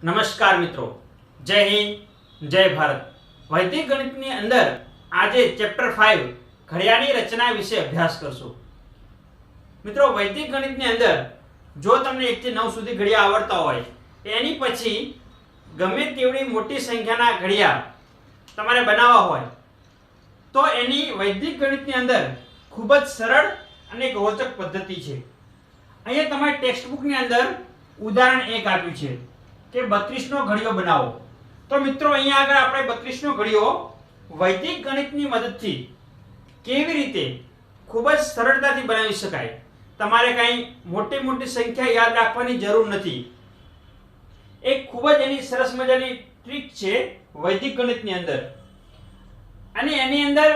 નમસ્કાર મિત્રો, જય હિન્દ, જય ભારત. વૈદિક ગણિતની અંદર આજે ચેપ્ટર 5 ઘડિયાળની રચના વિશે અભ્યાસ કરશું. મિત્રો, વૈદિક ગણિતની અંદર જો તમને 1 થી 9 સુધી ઘડિયા આવડતા હોય, એની પછી ગમે તેવડી મોટી સંખ્યાના ઘડિયા તમારે બનાવવા હોય તો એની વૈદિક ગણિતની અંદર ખૂબ જ સરળ અને એક રોચક પદ્ધતિ છે. અહીંયા તમારી ટેક્સ્ટ બુકની અંદર ઉદાહરણ 1 આપ્યું છે કે 32 નો ઘડિયો બનાવો. તો મિત્રો, અહીંયા આગળ આપણે 32 નો ઘડિયો વૈદિક ગણિતની મદદથી કેવી રીતે ખૂબ જ સરળતાથી બનાવી શકાય. તમારે કંઈ મોટી મોટી સંખ્યા યાદ રાખવાની જરૂર નથી. એક ખૂબ જ એની સરસ મજાની ટ્રીક છે વૈદિક ગણિતની અંદર. અને એની અંદર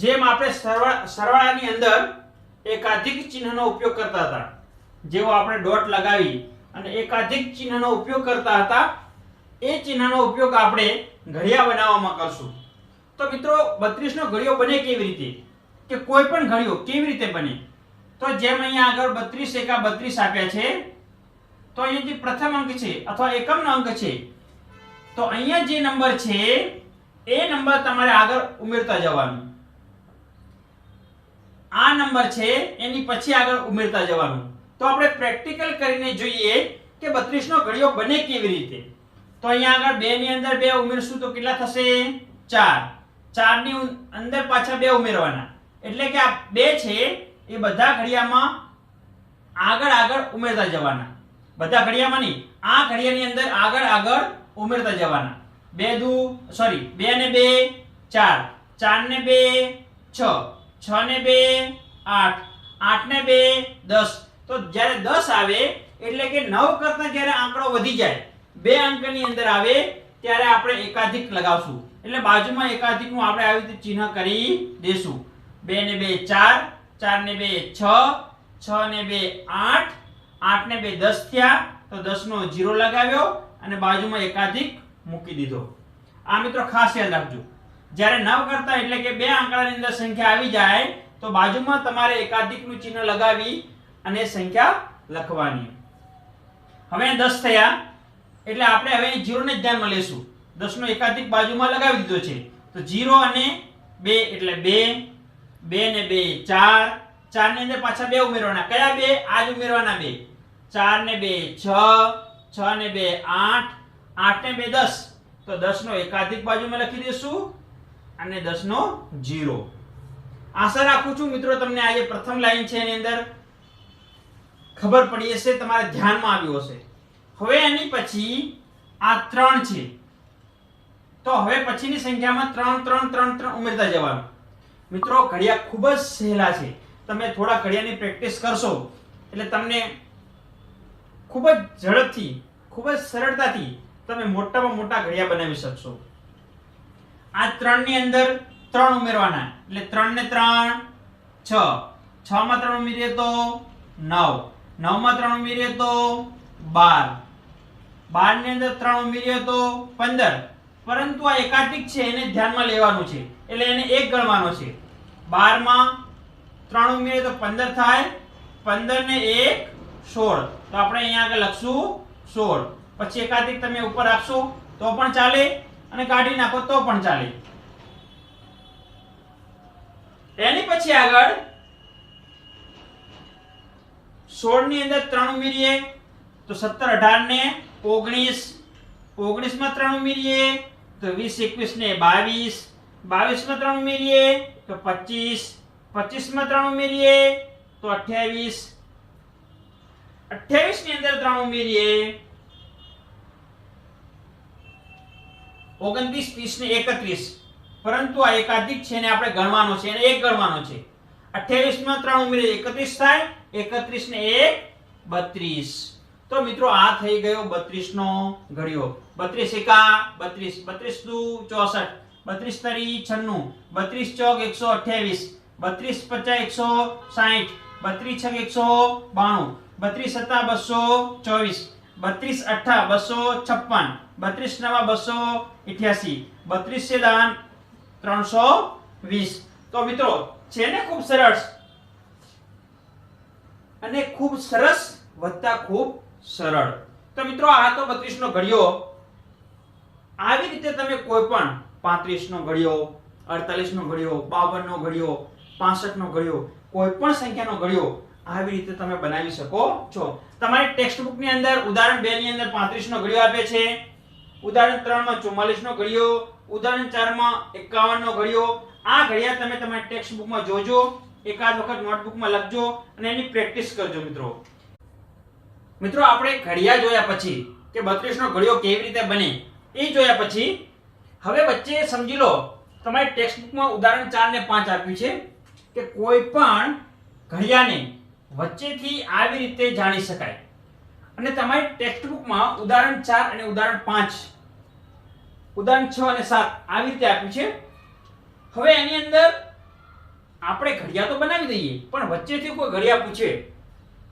જેમ આપણે સરવાળાની અંદર એકાધિક ચિહ્નનો ઉપયોગ કરતા હતા, જેવો આપણે ડોટ લગાવી અને એકાધિક ચિહ્નનો ઉપયોગ કરતા હતા, એ ચિહ્નનો ઉપયોગ આપણે ઘડિયા બનાવવામાં કરશું. તો મિત્રો, 32 નો ઘડિયો બને કેવી રીતે, કે કોઈ પણ ઘડિયો કેવી રીતે બને? તો જેમ અહીંયા આગળ 32 એકા 32 આપ્યા છે, તો અહીંયા જે પ્રથમ અંક છે અથવા એકમનો અંક છે, તો અહીંયા જે નંબર છે એ નંબર તમારે આગળ ઉમેરતા જવાનું. આ નંબર છે એની પછી આગળ ઉમેરતા જવાનું. તો આપણે પ્રેક્ટિકલ કરીને જોઈએ કે 32 નો ઘડિયો બને કેવી રીતે. તો અહીંયા આગળ 2 ની અંદર 2 ઉમેરશું તો કેટલા થશે? 4. 4 ની અંદર પાછા 2 ઉમેરવાના, એટલે કે આ 2 છે એ બધા ઘડિયામાં આગળ આગળ ઉમેરતા જવાના. બધા ઘડિયામાં નહીં, આ ઘડિયાની અંદર આગળ આગળ ઉમેરતા જવાના. 2 ને 2 4, 4 ને 2 6, 6 ને 2 8, 8 ને 2 10. તો જ્યારે 10 આવે એટલે કે 9 કરતા જ્યારે આંકડો વધી જાય, 2 અંકની અંદર આવે, ત્યારે આપણે એકાધિક લગાવશું. એટલે બાજુમાં એકાધિકનું આપણે આવી રીતે ચિહ્ન કરી દેશું. 2 ને 2 4, 4 ને 2 6, 6 ને 2 8, 8 ને 2 10 થયા, તો 10 નો 0 લગાવ્યો અને બાજુમાં એકાધિક મૂકી દીધો. આ મિત્રો ખાસ યાદ રાખજો, જ્યારે 9 કરતા એટલે કે 2 આંકડાની અંદર સંખ્યા આવી જાય તો બાજુમાં તમારે એકાધિકનું ચિહ્ન લગાવી અને સંખ્યા લખવાની. હવે 10 થયા એટલે આપણે હવે 0 ને ધ્યાનમાં લેશું. 10 નો એકાધિક બાજુમાં લગાવી દીધો છે, તો 0 અને 2 એટલે 2, 2 ને 2 4, 4 ની અંદર પાછા 2 ઉમેરવાના. કયા 2? આ જ ઉમેરવાના 2. 4 ને 2 6, 6 ને 2 8, 8 ને 2 10. તો 10 નો એકાધિક બાજુમાં લખી દેશું અને 10 નો 0. આશા રાખું છું મિત્રો તમને આ જે પ્રથમ લાઈન છે એની અંદર ખબર પડી હશે, તમારે ધ્યાનમાં આવ્યું હશે. હવે એની પછી આ 3 છે, તો હવે પછીની સંખ્યામાં 3 3 3 3 ઉમેરતા જવાનું. મિત્રો, ઘડિયા ખૂબ જ સહેલા છે. તમે થોડા ઘડિયાની પ્રેક્ટિસ કરશો એટલે તમને ખૂબ જ ઝડપથી, ખૂબ જ સરળતાથી તમે મોટામાં મોટા ઘડિયા બનાવી શકશો. આ 3 ની અંદર 3 ઉમેરવાના, એટલે 3 ને 3 6, 6 માં 3 ઉમેરીએ તો 9, 9 માં 3 ઉમેરીએ તો 12, 12 ની અંદર 3 ઉમેરીએ તો 15. પરંતુ આ એકાધિક છે એને ધ્યાનમાં લેવાનું છે, એટલે એને 1 ગણવાનો છે. 12 માં 3 ઉમેરીએ તો 15 થાય, 15 ને 1 16. તો આપણે અહીંયા આગળ લખશું 16. પછી એકાધિક તમે ઉપર રાખશો તો પણ ચાલે અને કાઢી નાખો તો પણ ચાલે. એની પછી આગળ 16 ની અંદર 3 ઉમેરીએ તો 17 18 ને 19, 19 માં 3 ઉમેરીએ તો 20 21 ને 22, 22 માં 3 ઉમેરીએ તો 25, 25 માં 3 ઉમેરીએ તો 28, 28 ની અંદર 3 ઉમેરીએ 29, 30 ને 31. પરંતુ આ એકાધિક છે ને આપણે ગણવાનો છે, એને 1 ગણવાનો છે. 28 માં 3 ઉમેરીએ 31 થાય, 31 ને 1 32. તો મિત્રો, આ થઈ ગયો 32 નો ઘડિયો. 32 એકા 32, 32 દુ 64, 32 તરી 96, 32 ચોક 128, 32 પચા 160, 32 છક 192, 32 સત્તા 224, 32 અઠ્ઠા 256, 32 નવા 288, 32 से दान 320. તો મિત્રો, છે ને ખૂબ સરળ અને ખૂબ સરસ વત્તા ખૂબ સરળ. તો મિત્રો આ તો 32 નો ઘડિયો. આવી રીતે તમે કોઈ પણ 35 નો ઘડિયો, 48 નો ઘડિયો, 52 નો ઘડિયો, 65 નો ઘડિયો, કોઈ પણ સંખ્યાનો ઘડિયો આવી રીતે તમે બનાવી શકો છો. તમારી ટેક્સ્ટ બુક ની અંદર ઉદાહરણ 2 ની અંદર 35 નો ઘડિયો આપે છે, ઉદાહરણ 3 માં 44 નો ઘડિયો, ઉદાહરણ 4 માં 51 નો ઘડિયો. આ ઘડિયા તમે તમારી ટેક્સ્ટ બુક માં જોજો, એકાદ વખત નોટબુક માં લખજો અને એની પ્રેક્ટિસ કરજો મિત્રો. આપણે ઘડિયા જોયા પછી કે 32 નો ઘડિયો કેવી રીતે બને એ જોયા પછી હવે વચ્ચે સમજી લો તમારી ટેક્સ્ટ બુક માં ઉદાહરણ 4 ને 5 આપ્યું છે કે કોઈ પણ ઘડિયાને વચ્ચેથી આવી રીતે જાણી શકાય. અને તમારી ટેક્સ્ટ બુક માં ઉદાહરણ 4 અને ઉદાહરણ 5, ઉદાહરણ 6 અને 7 આવી રીતે આપ્યું છે. હવે એની અંદર આપણે ઘડિયા તો બનાવી દઈએ, પણ વચ્ચેથી કોઈ ઘડિયા પૂછે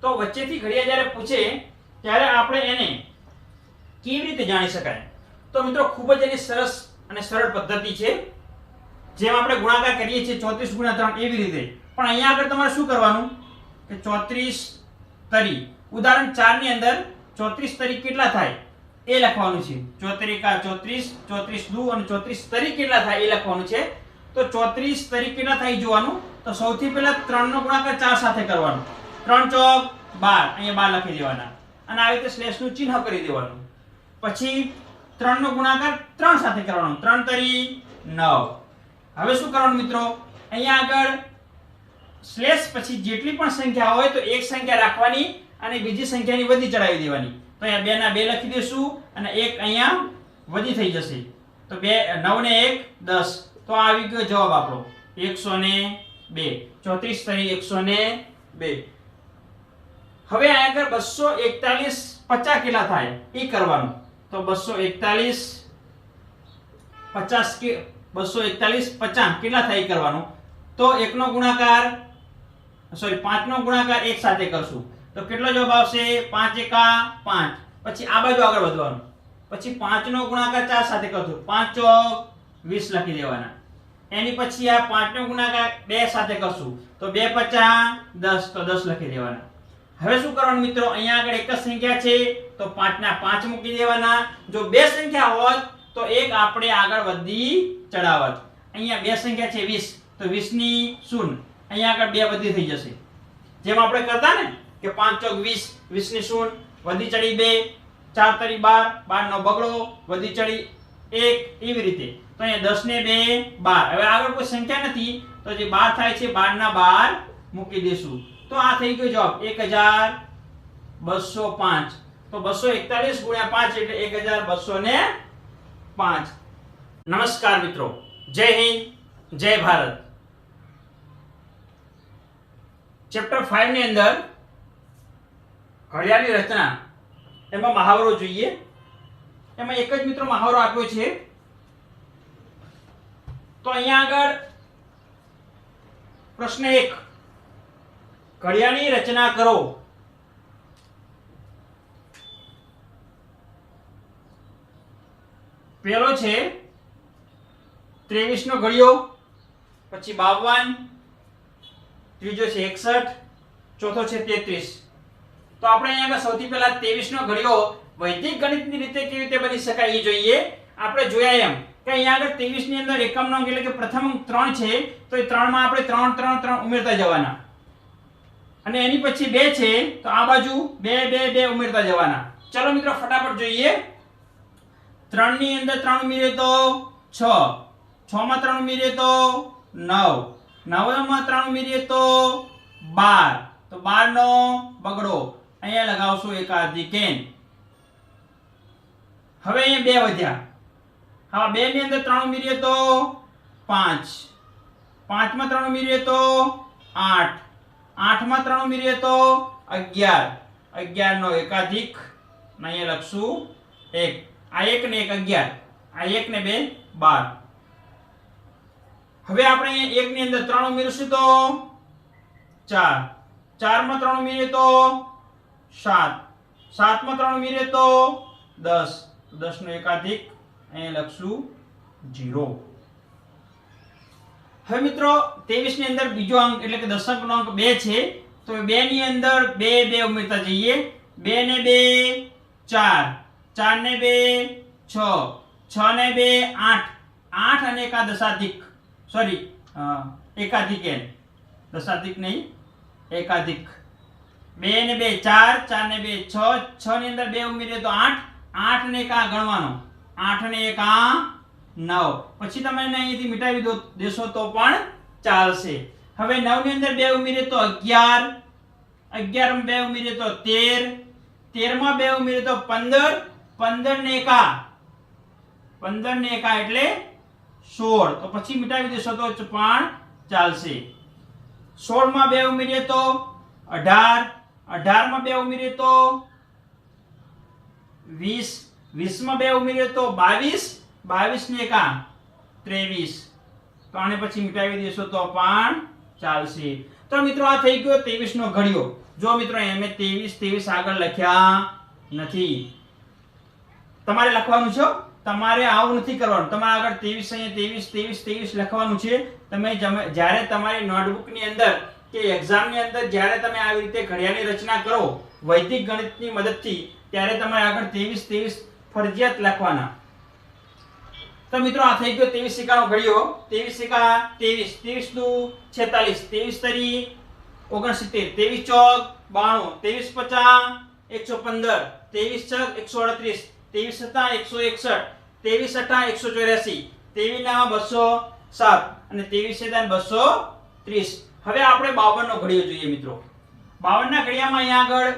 તો વચ્ચેથી ઘડિયા જ્યારે પૂછે ત્યારે આપણે એને કેવી રીતે જાણી શકાય? તો મિત્રો ખૂબ જ એની સરસ અને સરળ પદ્ધતિ છે. જેમ આપણે ગુણાકાર કરીએ છીએ 34 ગુણ્યા 3 એવી રીતે. પણ અહીંયા આગળ તમારે શું કરવાનું કે 34 તરી, ઉદાહરણ 4 ની અંદર 34 તરી કેટલા થાય એ લખવાનું છે. 34 એકા 34, 34 દુ અને 34 તરી કેટલા થાય એ લખવાનું છે. તો 34 તરી કેટલા થાય જોવાનું. તો સૌથી પહેલા 3 નો ગુણાકાર 4 સાથે કરવાનો. 3 ચોક 12, અહીંયા 12 લખી દેવાના અને આવી રીતે સ્લેશ નું ચિહ્ન કરી દેવાનું. પછી 3 નો ગુણાકાર 3 સાથે કરવાનો. 3 તરી 9. હવે શું કરવાનું મિત્રો, અહીંયા આગળ સ્લેશ પછી જેટલી પણ સંખ્યા હોય તો એક સંખ્યા રાખવાની અને બીજી સંખ્યાની વધી ચડાવી દેવાની. તો અહીંયા 2 ના 2 લખી દેશું અને એક અહીંયા વધી થઈ જશે. તો 2 9 ને 1 10. તો આવી ગયો જવાબ આપણો 102. 34 તરી 102. હવે અહીંયા આગળ 241 50 કેટલા થાય એ કરવાનું. તો 241 50 કે 241 50 કેટલા થાય એ કરવાનું. તો 1 નો ગુણાકાર 5 નો ગુણાકાર 1 સાથે કરશું તો કેટલો જવાબ આવશે? 5 એકા 5. પછી આ બાજુ આગળ વધવાનું. પછી 5 નો ગુણાકાર 4 સાથે કરશું. 5 ચોક 20 લખી દેવાના. એની પછી આ 5 નો ગુણાકાર 2 સાથે કરશું તો 2 50 10, તો 10 લખી દેવાના. હવે શું કરવાનું મિત્રો, અહીંયા આગળ એક જ સંખ્યા છે તો 5 ના 5 મૂકી દેવાના. જો બે સંખ્યા હોત તો એક આપણે આગળ વધી ચડાવત. અહીંયા બે સંખ્યા છે 20, તો 20 ની 0, અહીંયા આગળ 2 વધી થઈ જશે. જેમ આપણે કરતા ને કે 5 ચોક 20, 20 ની 0 વધી ચડી 2, 4 તરી 12, 12 નો બગડો વધી ચડી 1, એવી રીતે. તો અહીંયા 10 ને 2 12. હવે આગળ કોઈ સંખ્યા નથી તો જે 12 થાય છે 12 ના 12 મૂકી દેશું. તો આ થઈ ગયો જવાબ 1205. તો 241 ગુણ્યા 5 એટલે 1205. નમસ્કાર મિત્રો, જય હિન્દ, જય ભારત. ચેપ્ટર 5 ની અંદર ઘડિયાળની રચના એમાં મહાવરો જોઈએ. એમાં એક જ મિત્રો મહાવરો આપ્યો છે. તો અહીંયા આગળ પ્રશ્ન 1, ઘડિયાળની રચના કરો. પહેલો છે 23 નો ઘડિયો, પછી 52, ત્રીજો છે 61, ચોથો છે 33. તો આપણે અહીંયા આગળ સૌથી પહેલા 23 નો ઘડિયો વૈદિક ગણિતની રીતે કેવી રીતે બની શકાય એ જોઈએ. આપણે જોયા એમ કે અહીંયા આગળ 23 ની અંદર એકમ અંક એટલે કે પ્રથમ અંક 3 છે તો એ 3 માં આપણે 3 3 3 ઉમેરતા જવાના. અને એની પછી 2 છે તો આ બાજુ 2 2 2 ઉમેરતા જવાના. ચલો મિત્રો ફટાફટ જોઈએ. 3 ની અંદર 3 ઉમેરીએ તો 6, 6 માં 3 ઉમેરીએ તો 9, 9 માં 3 ઉમેરીએ તો 12, તો 12 નો બગડો અહીંયા લગાવશું એકાધિક n. હવે અહીંયા 2 વધ્યા. હા 2 ની અંદર 3 ઉમેરીએ તો 5, 5 માં 3 ઉમેરીએ તો 8, 8 માં 3 ઉમેરીએ તો 11, 11 નો એકાધિક અહીંયા લખશું 1. આ 1 ને 1 11, આ 1 ને 2 12. હવે આપણે 1 ની અંદર 3 ઉમેરીશું તો 4, 4 માં 3 ઉમેરીએ તો 7, 7 માં 3 ઉમેરીએ તો 10, 10 નો એકાધિક અહીંયા લખશું 0. હવે મિત્રો 23 ની અંદર બીજો અંક એટલે કે દશકનો અંક 2 છે તો 2 ની અંદર 2 2 ઉમેરતા જઈએ. 2 ને 2 4, 4 ને 2 6, 6 ને 2 8, 8 અને એકા દશાધિક, સોરી એકાધિક એન, દશાધિક નહીં એકાધિક, 2 ને 2 4, 4 ને 2 6, 6 ની અંદર 2 ઉમેરીએ તો 8, 8 ને એકા ગણવાનો, 8 ને એકા 9. પછી તમે એને અહીંથી મિટાવી દેશો તો પણ ચાલશે. હવે 9 ની અંદર 2 ઉમેરીએ તો 11, 11 માં 2 ઉમેરીએ તો 13, 13 માં 2 ઉમેરીએ તો 15, 15 ને એકા, 15 ને એકા એટલે 16. તો પછી મિટાવી દેશો તો પણ ચાલશે. 16 માં 2 ઉમેરીએ તો 18, 18 માં 2 ઉમેરીએ તો 20, 20 માં 2 ઉમેરીએ તો 22, 22 ને એકા 23. તો આને પછી મિટાવી દેશો તો પણ ચાલશે. તો મિત્રો આ થઈ ગયો 23 નો ઘડિયો. જો મિત્રો એમે 23 આગળ લખ્યા નથી. તમારે લખવાનું છે, તમારે આવું નથી કરવાનું. તમારે આગળ 23 લખવાનું છે. તમે જ્યારે તમારી નોટબુક ની અંદર કે એક્ઝામ ની અંદર જ્યારે તમે આવી રીતે ઘડિયાની રચના કરો વૈદિક ગણિતની મદદથી, ત્યારે તમારે આગળ 23 ફરજિયાત લખવાના. તો મિત્રો આ થઈ ગયો 23 સિક્કાનો ઘડિયો. 23 સિક્કા 23 દુ 46, 23 તરી 69, 23 ચોક 92, 23 પચાસ 115, 23 છક 138, 23 સત્તા 161, 23 અઠા 184, 23 ના 207 અને 23 સેદા 230. હવે આપણે 52 નો ઘડિયો જોઈએ મિત્રો. 52 ના ઘડિયામાં અહીંયા આગળ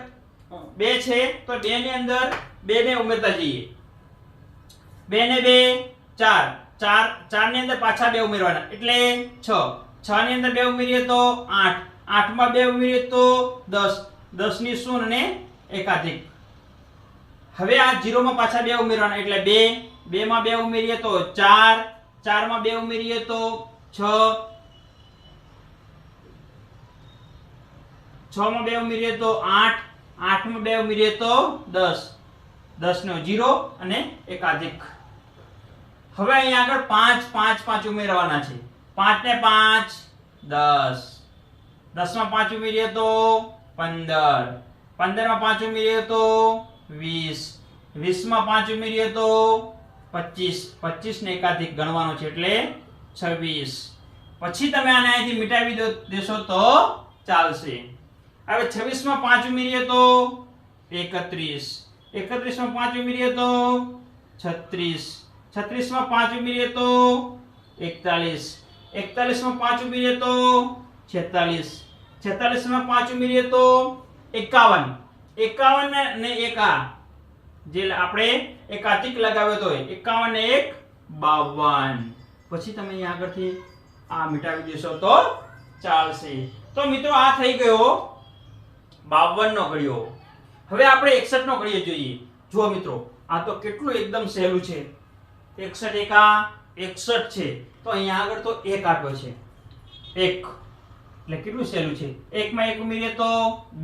2 છે, તો 2 ની અંદર 2 ઉમેરતા જઈએ. 2 ને 2 4, 4 ની અંદર પાછા 2 ઉમેરવાના એટલે 6, 6 ની અંદર 2 ઉમેરીએ તો 8, 8 માં 2 ઉમેરીએ તો 10, 10 ની શૂન્ય ને એકાધિક. હવે આ 0 માં પાછા 2 ઉમેરવાના એટલે 2, 2 માં 2 ઉમેરીએ તો 4, 4 માં 2 ઉમેરીએ તો 6, 6 માં 2 ઉમેરીએ તો 8, 8 માં 2 ઉમેરીએ તો 10, 10 નો 0 અને એકાધિક. હવે અહીંયા આગળ 5 ઉમેરવાના છે. 5 ને 5 10, 10 માં 5 ઉમેરીએ તો 15, 15 માં 5 ઉમેરીએ તો 20, 20 માં 5 ઉમેરીએ તો 25, 25 ને એકાધિક ગણવાનો છે એટલે 26. પછી તમે આને અહીંથી મિટાવી દેશો તો ચાલશે. હવે 26 માં 5 ઉમેરીએ તો 31, 31 માં 5 ઉમેરીએ તો 36, 36 માં 5 ઉમેરીએ તો 41, 41 માં 5 ઉમેરીએ તો 46, 46 માં 5 ઉમેરીએ તો 51, 51 ને એકા જે આપણે એકાધિક લગાવ્યો તો 51 ને 1 52. પછી તમે અહીં આગળથી આ મિટાવી દેશો તો ચાલશે. તો મિત્રો આ થઈ ગયો 52 નો ઘડિયો. હવે આપણે 61 નો ઘડિયો જોઈએ. જુઓ મિત્રો આ તો કેટલું એકદમ સહેલું છે. 61 એકા 61 છે, તો અહીંયા આગળ તો 1 આપ્યો છે. 1 એટલે કેટલું સહેલું છે. 1 માં 1 ઉમેરીએ તો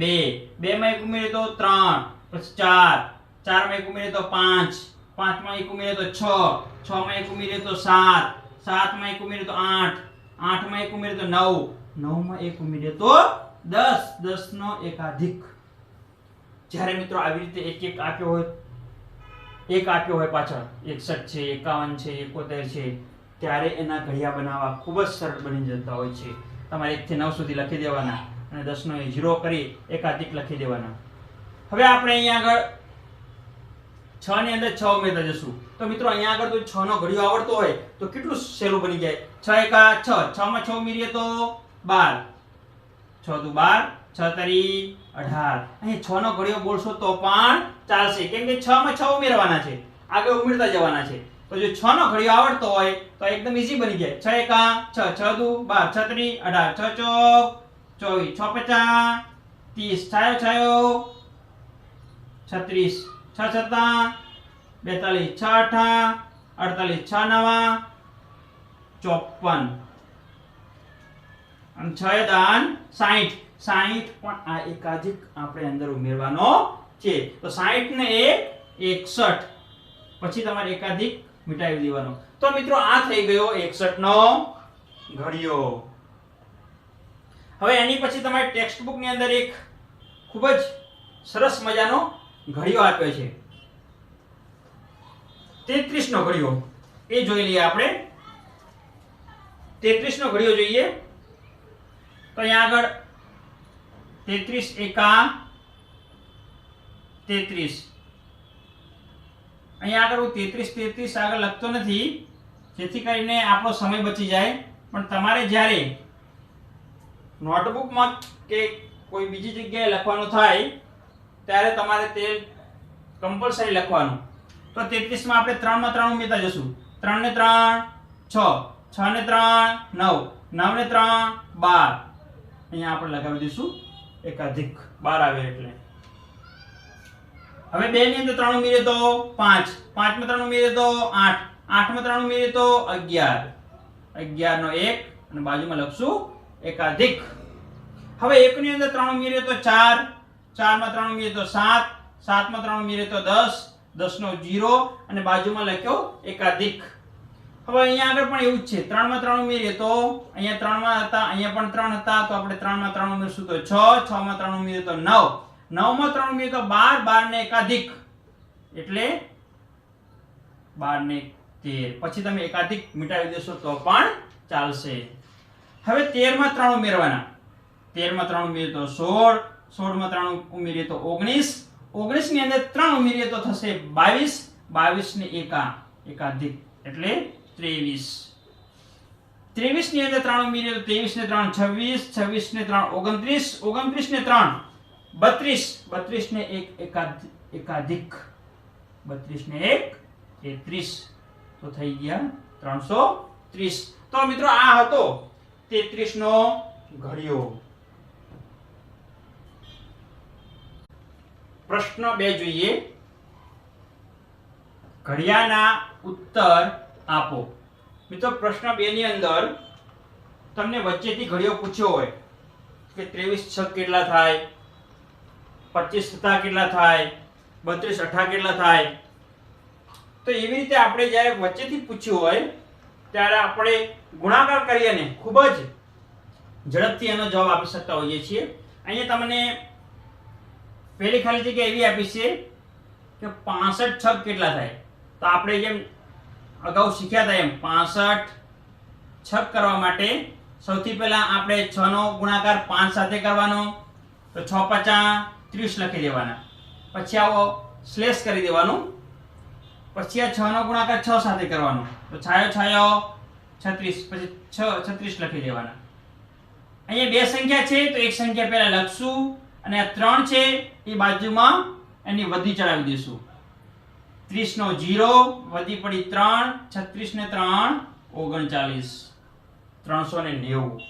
2, 2 માં 1 ઉમેરીએ તો 3, પછી 4, 4 માં 1 ઉમેરીએ તો 5, 5 માં 1 ઉમેરીએ તો 6, 6 માં 1 ઉમેરીએ તો 7, 7 માં 1 ઉમેરીએ તો 8, 8 માં 1 ઉમેરીએ તો 9, 9 માં 1 ઉમેરીએ તો 10, 10 નો એકાધિક. જ્યારે મિત્રો આવી રીતે એક આપ્યો હોય, એક આપ્યો હોય પાછળ 61 છે, 51 છે, 71 છે, ત્યારે એના ઘડિયા બનાવવા ખૂબ જ સરળ બની જતા હોય છે. તમારે 1 થી 9 સુધી લખી દેવાના અને 10 નો 0 કરી એકાધિક લખી દેવાના. હવે આપણે અહીંયા આગળ 6 ની અંદર 6 ઉમેરતા જશું. તો મિત્રો અહીંયા આગળ તો 6 નો ઘડિયો આવડતો હોય તો કેટલું સહેલું બની જાય. 6 એકા 6, 6 માં 6 ઉમેરીએ તો 12, 6 દુ 12, 6 તરી 18. અહીં 6 નો ઘડિયો બોલશો તો પણ ચાલશે, કેમ કે 6 માં 6 ઉમેરવાના છે, આગળ ઉમેરતા જવાના છે. તો જો 6 નો ઘડિયો આવડતો હોય તો એકદમ ઈઝી બની જાય. 6 એકા 6, 6 દુ 12, 6 તરી 18, 6 ચોક 24, 6 પચાસ 30, છાયો 36, 6 સત્તા 42, 6 અઠા 48, 6 નવા 54 અને 6 દાન 60, 60 પણ આ એકાધિક આપણે અંદર ઉમેરવાનો છે. તો 60 ને 1 61, પછી તમારે એકાધિક મિટાવી દેવાનો. તો મિત્રો આ થઈ ગયો 61 નો ઘડિયો. હવે એની પછી તમારી ટેક્સ્ટ બુક ની અંદર એક ખૂબ જ સરસ મજાનો ઘડિયો આપ્યો છે. 33 નો ઘડિયો એ જોઈ લઈએ આપણે. 33 નો ઘડિયો જોઈએ તો અહીંયા આગળ 33 એકા 33. અહીંયા આગળ હું 33 આગળ લખતો નથી જેથી કરીને આપણો સમય બચી જાય. પણ તમારે જ્યારે નોટબુકમાં કે કોઈ બીજી જગ્યાએ લખવાનું થાય ત્યારે તમારે તે કમ્પલસરી લખવાનું. તો 33 માં આપણે 3 માં 3 ઉમેરતા જશું. 3 ને 3 6, 6 ને 3 9, 9 ને 3 12. અહીંયા આપણે લગાવી દઈશું એકાધિક 12 આવે એટલે. હવે 2 ની અંદર 3 ઉમેરીએ તો 5, 5 માં 3 ઉમેરીએ તો 8, 8 માં 3 ઉમેરીએ તો 11, 11 નો 1 અને બાજુમાં લખશું એકાધિક. હવે 1 ની અંદર 3 ઉમેરીએ તો 4, 4 માં 3 ઉમેરીએ તો 7, 7 માં 3 ઉમેરીએ તો 10, 10 નો 0 અને બાજુમાં લખ્યો એકાધિક. હવે અહીંયા આગળ પણ એવું જ છે. 3 માં 3 ઉમેરીએ તો અહીંયા 3 માં હતા, અહીંયા પણ 3 હતા તો આપણે 3 માં 3 ઉમેરશું તો 6, 6 માં 3 ઉમેરીએ તો 9, 9 માં 3 ઉમેરીએ તો 12, 12 ને એકાધિક એટલે 12 ને 13. પછી તમે એકાધિક મિટાવી દેશો તો પણ ચાલશે. હવે 13 માં 3 ઉમેરવાના. 13 માં 3 ઉમેરીએ તો 16, 16 માં 3 ઉમેરીએ તો 19, 19 ની અંદર 3 ઉમેરીએ તો થશે 22, 22 ને એકાધિક એટલે 23, 23 ની અંદર 3 ઉમેરીએ તો 23 ને 3 26, 26 ને 3 29, 29 ને 3 32, 32 ને 1 એકાધિક 32 ને 1 33 તો થઈ ગયા 330. તો મિત્રો આ હતો 33 નો ઘડિયો. પ્રશ્ન 2 જોઈએ. ઘડિયાના ઉત્તર આપો. મિત્રો પ્રશ્ન 2 ની અંદર તમને વચ્ચેથી ઘડિયો પૂછ્યો હોય કે 23 6 કેટલા થાય, 25 7 કેટલા થાય, 32 8 કેટલા થાય. તો એવી રીતે આપણે જ્યારે વચ્ચેથી પૂછ્યું હોય ત્યારે આપણે ગુણાકાર કરીને ખૂબ જ ઝડપથી એનો જવાબ આપી શકતા હોઈએ છીએ. અહીંયા તમને પહેલી ખાલી જગ્યા એવી આપી છે કે 65 છગ કેટલા થાય. તો આપણે જેમ અગાઉ શીખ્યા હતા એમ 65 છગ કરવા માટે સૌથી પહેલા આપણે 6 નો ગુણાકાર 5 સાથે કરવાનો. તો 6 5 30 લખી દેવાના. પછી આવો સ્લેશ કરી દેવાનું. પછી આ 6 નો ગુણાકાર 6 સાથે કરવાનો. તો છાયો છાયો 36, પછી 6 36 લખી દેવાના. અહીંયા બે સંખ્યા છે તો એક સંખ્યા પહેલા લખશું અને આ 3 છે એ બાજુમાં એની વધી ચડાવી દઈશું. 30 નો 0 વધી પડી 3, 36 ને 3 39, 390.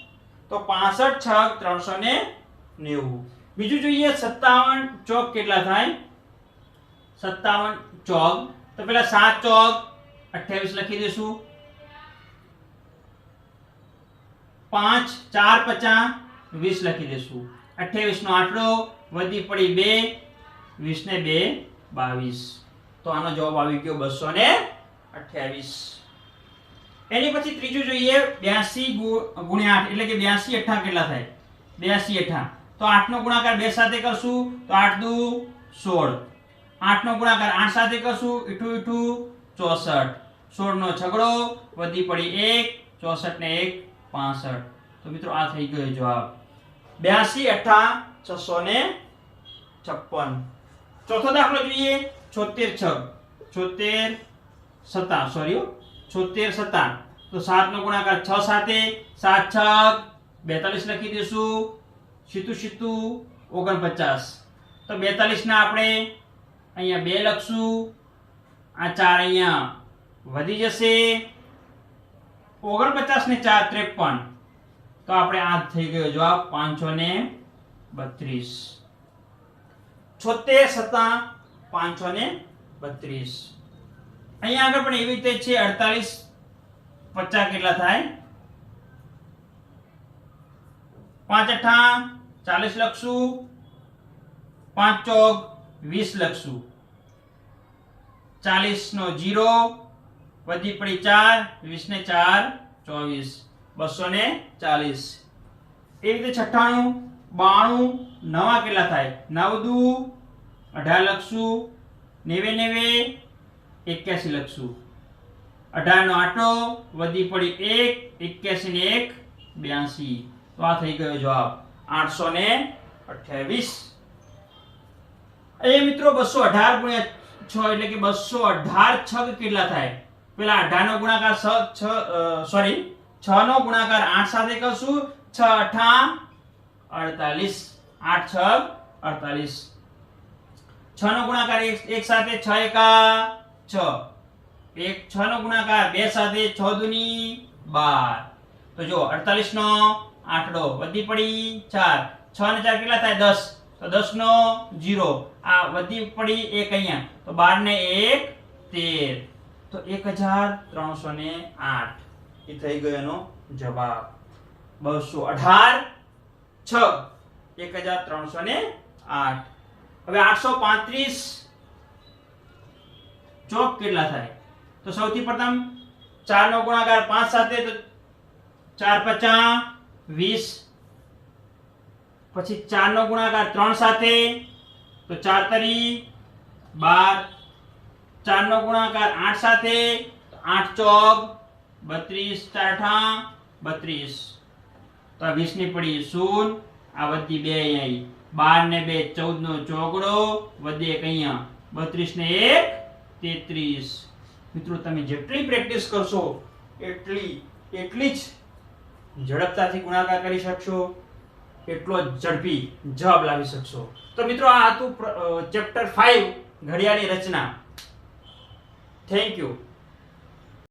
તો 65 છગ 390. બીજું જોઈએ 57 ચોક કેટલા થાય. 57 ચોક તો પેલા 7 ચોક 28 લખી દઈશું. 5 4 50 20 લખી દઈશું. 28 નો આંકડો વધી પડી 2, 20 ને 2 22. તો આનો જવાબ આવી ગયો 228. એની પછી ત્રીજું જોઈએ 82 ગુણ્યા 8 એટલે કે 82 8 કેટલા થાય. 82 8 તો 8 નો ગુણાકાર 2 સાથે કરશું તો 8 દુ 16. 8 નો ગુણાકાર 8 સાથે કરશું ઈઠું ઈઠું 64. 16 નો છગડો વધી પડી 1, 64 ને 1 65. તો મિત્રો આ થઈ ગયો જવાબ 82 8 656. ચોથો દાખલો જોઈએ 76 છગ 76 7 સોરી 76 7. તો 7 નો ગુણાકાર 6 સાથે 7 છગ 42 લખી દઈશું. સીધું સીધું 49. તો 42 ના આપણે અહીંયા 2 લખશું. આ 4 અહીંયા વધી જશે. 49 ને 4 53. તો આપણે આ થઈ ગયો જવાબ 532. 76 7 532. અહીંયા આગળ પણ એવી રીતે છે 48 50 કેટલા થાય. 5 8 40 લખશું. 5 ચોક 20 લખશું. 40 નો 0 વધી પડી 4, 20 ને 4 24, 240. એ રીતે 96 92 નવા કેટલા થાય. 9 દુ 18 લખશું. 90 90 81 લખશું. 18 નો આટો વધી પડી 1, 81 ને 1 82. તો આ થઈ ગયો જવાબ 828. એ મિત્રો 218 ગુણ્યા 6 એટલે કે 218 છગ કેટલા થાય? પેલા 18 નો ગુણાકાર 6 નો ગુણાકાર 8 સાથે કરશું. 6 8 48, 8 છગ 48. 6 નો ગુણાકાર 1 સાથે 6 એકા 6, 6 નો ગુણાકાર 2 સાથે 6 દુની 12. તો જો 48 નો આંકડો વધી પડી 4, 6 ને 4 કેટલા થાય? 10. તો 10 નો 0 આ વધી પડી 1 અહીંયા, તો 12 ને 1 13. તો 1308 એ થઈ ગયો એનો જવાબ. 218 6 1308. હવે 835 ચોક કેટલા થાય? તો સૌથી પ્રથમ 4 નો ગુણાકાર 5 સાથે, તો 4 5 20. પછી 4 નો ગુણાકાર 3 સાથે, તો 4 તરી 12. 4 નો ગુણાકાર 8 સાથે, તો 8 ચોક 32, 4 32. તો આ 20 ની પડી 0, આ વધી 2 અહીંયા, 12 ને 2 14 નો ચોગડો વધી 1 અહીંયા, 32 ને 1 33. મિત્રો તમે જેટલી પ્રેક્ટિસ કરશો એટલી જ ઝડપતાથી ગુણાકાર કરી શકશો, એટલો જ ઝડપી જવાબ લાવી શકશો. તો મિત્રો આ હતું ચેપ્ટર 5 ઘડિયાળની રચના. Thank you.